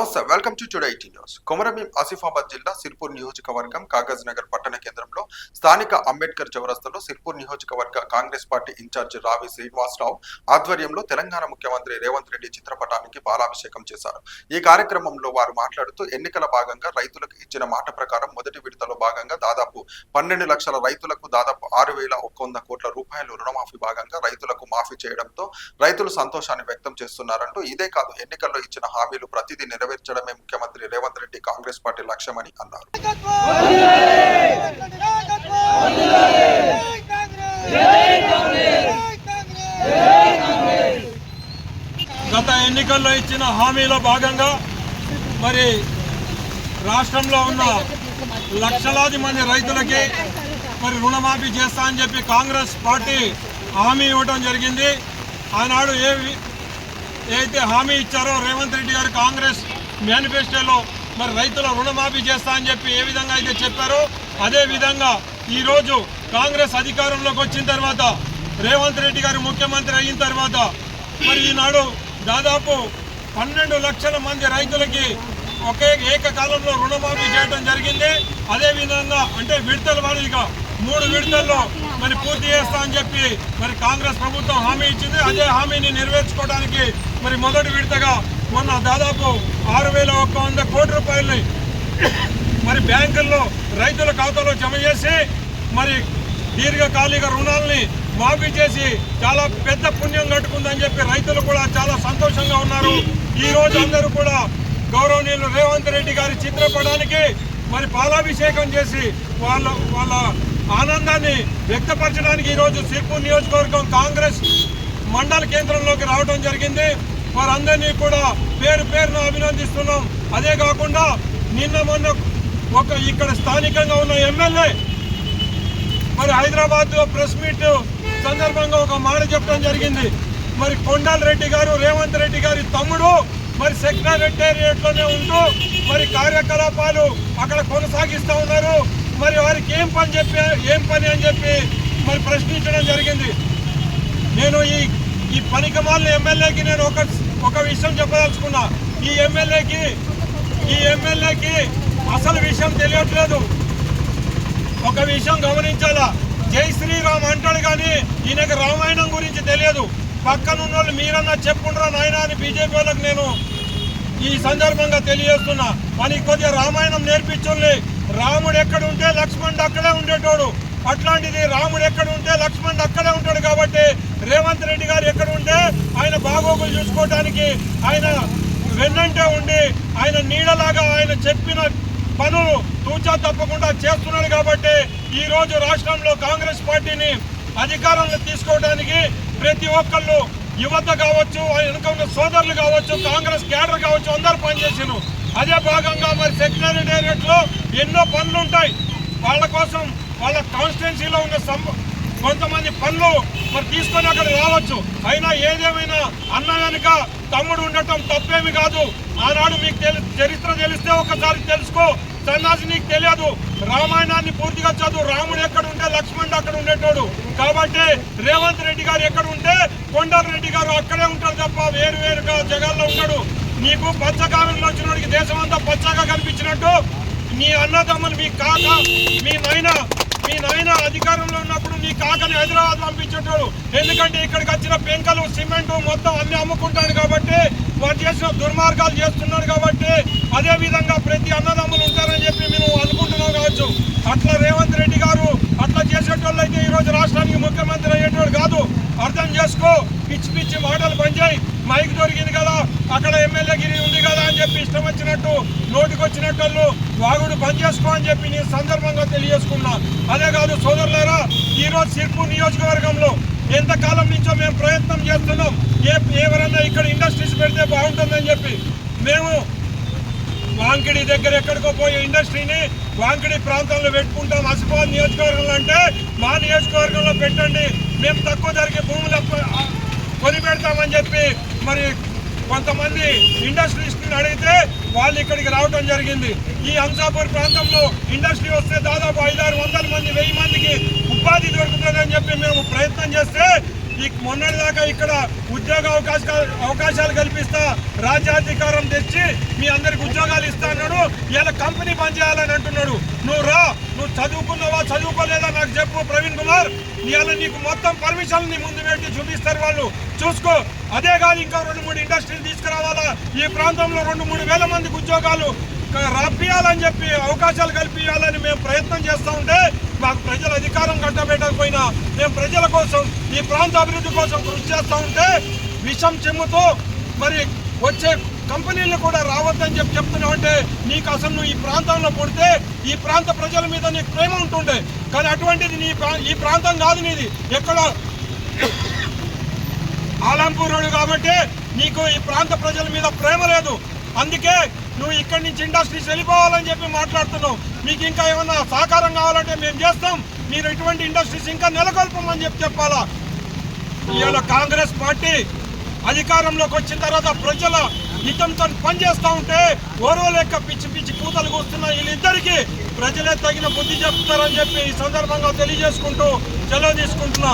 నమస్తే, welcome to today IT news. Komaram Bheem Asifabad జిల్లా సిర్పూర్ నియోజకవర్గం కాగజ్ నగర్ పట్టణ కేంద్రంలో స్థానిక అంబేద్కర్ చౌరస్తాలో సిర్పూర్ నియోజకవర్గ కాంగ్రెస్ పార్టీ ఇన్ఛార్జి రావి శ్రీనివాసరావు ఆధ్వర్యంలో తెలంగాణ ముఖ్యమంత్రి రేవంత్ రెడ్డి చిత్రపటానికి పాలాభిషేకం చేశారు. ఈ కార్యక్రమంలో వారు మాట్లాడుతూ ఎన్నికల భాగంగా రైతులకు ఇచ్చిన మాట ప్రకారం మొదటి విడతలో భాగంగా దాదాపు 12 లక్షల రైతులకు దాదాపు 6,100 కోట్ల రూపాయలు రుణమాఫీ భాగంగా రైతులకు మాఫీ చేయడంతో రైతులు సంతోషాన్ని వ్యక్తం చేస్తున్నారంటూ, ఇదే కాదు ఎన్నికల్లో ఇచ్చిన హామీలు ప్రతిదీ నెరవేర్చడమే ముఖ్యమంత్రి రేవంత్ రెడ్డి కాంగ్రెస్ పార్టీ లక్ష్యమని అన్నారు. గత ఎన్నికల్లో ఇచ్చిన హామీలో భాగంగా మరి రాష్ట్రంలో ఉన్న లక్షలాది మంది రైతులకి మరి రుణమాఫీ చేస్తా అని చెప్పి కాంగ్రెస్ పార్టీ హామీ ఇవ్వడం జరిగింది. ఆనాడు ఏదైతే హామీ ఇచ్చారో రేవంత్ రెడ్డి గారు కాంగ్రెస్ మేనిఫెస్టోలో మరి రైతుల రుణమాఫీ చేస్తా అని చెప్పి ఏ విధంగా అయితే చెప్పారో అదే విధంగా ఈరోజు కాంగ్రెస్ అధికారంలోకి వచ్చిన తర్వాత రేవంత్ రెడ్డి గారు ముఖ్యమంత్రి అయిన తర్వాత మరి ఈనాడు దాదాపు 12 లక్షల మంది రైతులకి ఏకకాలంలో రుణమాఫీ చేయడం జరిగింది. అదేవిధంగా అంటే విడతల వారీగా 3 విడతల్లో మరి పూర్తి చేస్తా అని చెప్పి మరి కాంగ్రెస్ ప్రభుత్వం హామీ ఇచ్చింది. అదే హామీని నెరవేర్చుకోవడానికి మరి మొదటి విడతగా మొన్న దాదాపు 6,100 కోట్ల రూపాయలని మరి బ్యాంకుల్లో రైతుల ఖాతాలో జమ చేసి మరి దీర్ఘకాలిక రుణాలని మాఫీ చేసి చాలా పెద్ద పుణ్యం కట్టుకుందని చెప్పి రైతులు కూడా చాలా సంతోషంగా ఉన్నారు. ఈ రోజు అందరూ కూడా గౌరవనీయులు రేవంత్ రెడ్డి గారి చిత్రపటానికి మరి పాలాభిషేకం చేసి వాళ్ళ ఆనందాన్ని వ్యక్తపరచడానికి ఈరోజు సిర్పూర్ నియోజకవర్గం కాంగ్రెస్ మండల కేంద్రంలోకి రావడం జరిగింది. వారందరినీ కూడా పేరున అభినందిస్తున్నాం. అదే కాకుండా నిన్న మొన్న ఇక్కడ స్థానికంగా ఉన్న ఎమ్మెల్యే మరి హైదరాబాద్ ప్రెస్ మీట్ సందర్భంగా ఒక మాట చెప్పడం జరిగింది. మరి కొండల్ రెడ్డి గారు రేవంత్ రెడ్డి గారి తమ్ముడు మరి సెక్రటేరియట్లోనే ఉంటూ మరి కార్యకలాపాలు అక్కడ కొనసాగిస్తూ ఉన్నారు. మరి వారికి ఏం పని అని చెప్పి మరి ప్రశ్నించడం జరిగింది. నేను ఈ పనికిమాలిన ఎమ్మెల్యేకి నేను ఒక విషయం చెప్పదలుచుకున్నా. ఈ ఎమ్మెల్యేకి అసలు విషయం తెలియట్లేదు. ఒక విషయం గమనించాలా, జై శ్రీరామ్ అంటాడు కానీ ఈయనకి రామాయణం గురించి తెలియదు. పక్కనున్న వాళ్ళు మీరన్నా చెప్పుండ్రా నాయన అని బీజేపీ వాళ్ళకి నేను ఈ సందర్భంగా తెలియజేస్తున్నా. మనకి కొద్దిగా రామాయణం నేర్పించుంది. రాముడు ఎక్కడ ఉంటే లక్ష్మణుడు అక్కడే ఉండేటోడు. అట్లాంటిది రాముడు ఎక్కడ ఉంటే లక్ష్మణుడు అక్కడే ఉంటాడు. కాబట్టి రేవంత్ రెడ్డి గారు ఎక్కడ ఉంటే ఆయన బాగోగులు చూసుకోవడానికి ఆయన వెన్నంటే ఉండి ఆయన నీడలాగా ఆయన చెప్పిన పనులు తూచా తప్పకుండా చేస్తున్నాడు. కాబట్టి ఈ రోజు రాష్ట్రంలో కాంగ్రెస్ పార్టీని అధికారంలో తీసుకోవడానికి ప్రతి ఒక్కళ్ళు యువత కావచ్చు, వెనుక ఉన్న సోదరులు కావచ్చు, కాంగ్రెస్ క్యాడర్ కావచ్చు, అందరూ పనిచేసారు. అదే భాగంగా మరి సెక్రటేరియట్లో ఎన్నో పనులు ఉంటాయి. వాళ్ళ కోసం వాళ్ళ కాన్స్టిట్యున్సీలో ఉన్న కొంతమంది పనులు మరి తీసుకొని అక్కడ రావచ్చు. అయినా ఏదేమైనా అన్న వెనుక తమ్ముడు ఉండటం తప్పేమి కాదు. ఆనాడు మీకు చరిత్ర తెలిస్తే ఒకసారి తెలుసుకో. సన్నాసి నీకు తెలియదు, రామాయణాన్ని పూర్తిగా చదువు. రాముడు ఎక్కడ ఉంటే లక్ష్మణుడు అక్కడ ఉండేటోడు. కాబట్టి రేవంత్ రెడ్డి గారు ఎక్కడ ఉంటే కొండల్ రెడ్డి గారు అక్కడే ఉంటాడు తప్ప వేరుగా జగాల్లో ఉన్నాడు. నీకు పచ్చ కాలంలో వచ్చినోడికి దేశం అంతా పచ్చగా కనిపించినట్టు నీ అన్నదమ్ములు మీ కాక మీ నాయన అధికారంలో ఉన్నప్పుడు నీ కాకని హైదరాబాద్ పంపించేటోడు. ఎందుకంటే ఇక్కడికి వచ్చిన పెంకలు సిమెంట్ మొత్తం అన్ని అమ్ముకుంటాడు. కాబట్టి వారు చేసిన దుర్మార్గాలు చేస్తున్నాడు. కాబట్టి అదే విధంగా ప్రతి అన్నదమ్ములు ఉంటారని చెప్పి మేము అనుకుంటున్నాం కావచ్చు. అట్లా రేవంత్ రెడ్డి గారు అట్లా చేసేటోళ్ళు అయితే ఈరోజు రాష్ట్రానికి ముఖ్యమంత్రి అయ్యేటోడు కాదు. అర్థం చేసుకో. పిచ్చి మాటలు పనిచేయి. మైక్ దొరికింది కదా, అక్కడ ఎమ్మెల్యేగిరి ఉంది కదా అని చెప్పి ఇష్టం వచ్చినట్టు నోటికి వచ్చినట్టు వాగుడు బంద్ చేసుకో అని చెప్పి నేను సందర్భంగా తెలియజేసుకున్నా. అదే కాదు సోదరులారా, ఈరోజు సిర్పూర్ నియోజకవర్గంలో ఎంతకాలం నుంచో మేము ప్రయత్నం చేస్తున్నాం. ఎవరన్నా ఇక్కడ ఇండస్ట్రీస్ పెడితే బాగుంటుందని చెప్పి మేము వాంకిడి దగ్గర ఎక్కడికో పోయే ఇండస్ట్రీని వాంకిడి ప్రాంతంలో పెట్టుకుంటాం. ఆసిఫాబాద్ నియోజకవర్గంలో అంటే మా నియోజకవర్గంలో పెట్టండి, మేము తక్కువ ధరకే భూములు కొని పెడతామని చెప్పి మరి కొంతమంది ఇండస్ట్రీస్ని అడిగితే వాళ్ళు ఇక్కడికి రావడం జరిగింది. ఈ హంసాపూర్ ప్రాంతంలో ఇండస్ట్రీ వస్తే దాదాపు 500-600 మంది 1000 మందికి ఉపాధి దొరుకుతుందని చెప్పి మేము ప్రయత్నం చేస్తే ఈ మొన్నటిదాకా ఇక్కడ ఉద్యోగ అవకాశాలు కల్పిస్తా రాజ్యాధికారం తెచ్చి మీ అందరికి ఉద్యోగాలు ఇస్తా అన్నాడు. ఇలా కంపెనీ బంద్ చేయాలని అంటున్నాడు. నువ్వు రా, నువ్వు చదువుకున్నావా చదువుకోలేదా నాకు చెప్పు ప్రవీణ్ కుమార్. ఇవాళ నీకు మొత్తం పర్మిషన్ నీ ముందు పెట్టి చూపిస్తారు వాళ్ళు, చూసుకో. అదే కాదు ఇంకా 2-3 ఇండస్ట్రీలు తీసుకురావాలా, ఈ ప్రాంతంలో 2-3 వేల మందికి ఉద్యోగాలు రప్పియాలని చెప్పి అవకాశాలు కల్పించాలని మేము ప్రయత్నం చేస్తూ ఉంటే మాకు ప్రజల అధికారం కట్టబెట్టకపోయినా మేము ప్రజల కోసం ఈ ప్రాంత అభివృద్ధి కోసం కృషి చేస్తూ ఉంటే విషం చెమ్ముతూ మరి వచ్చే కంపెనీలు కూడా రావద్దని చెప్తున్నావు. నీకు అసలు నువ్వు ఈ ప్రాంతంలో పుడితే ఈ ప్రాంత ప్రజల మీద నీకు ప్రేమ ఉంటుండే, కానీ అటువంటిది ఈ ప్రాంతం కాదు నీది. ఎక్కడ ఆలంపూరుడు కాబట్టి నీకు ఈ ప్రాంత ప్రజల మీద ప్రేమ లేదు. అందుకే నువ్వు ఇక్కడి నుంచి ఇండస్ట్రీస్ వెళ్ళిపోవాలని చెప్పి మాట్లాడుతున్నావు. మీకు ఇంకా ఏమన్నా సహకారం కావాలంటే మేము చేస్తాం, మీరు ఇటువంటి ఇండస్ట్రీస్ ఇంకా నెలకొల్పమని చెప్పాలా. ఇవాళ కాంగ్రెస్ పార్టీ అధికారంలోకి వచ్చిన తర్వాత ప్రజల హితంతో పనిచేస్తూ ఉంటే ఓరో లెక్క పిచ్చి పిచ్చి కూతలు కూస్తున్న వీళ్ళిద్దరికీ ప్రజలే తగిన బుద్ధి చెప్తారని చెప్పి ఈ సందర్భంగా తెలియజేసుకుంటూ సెలవు తీసుకుంటున్నా.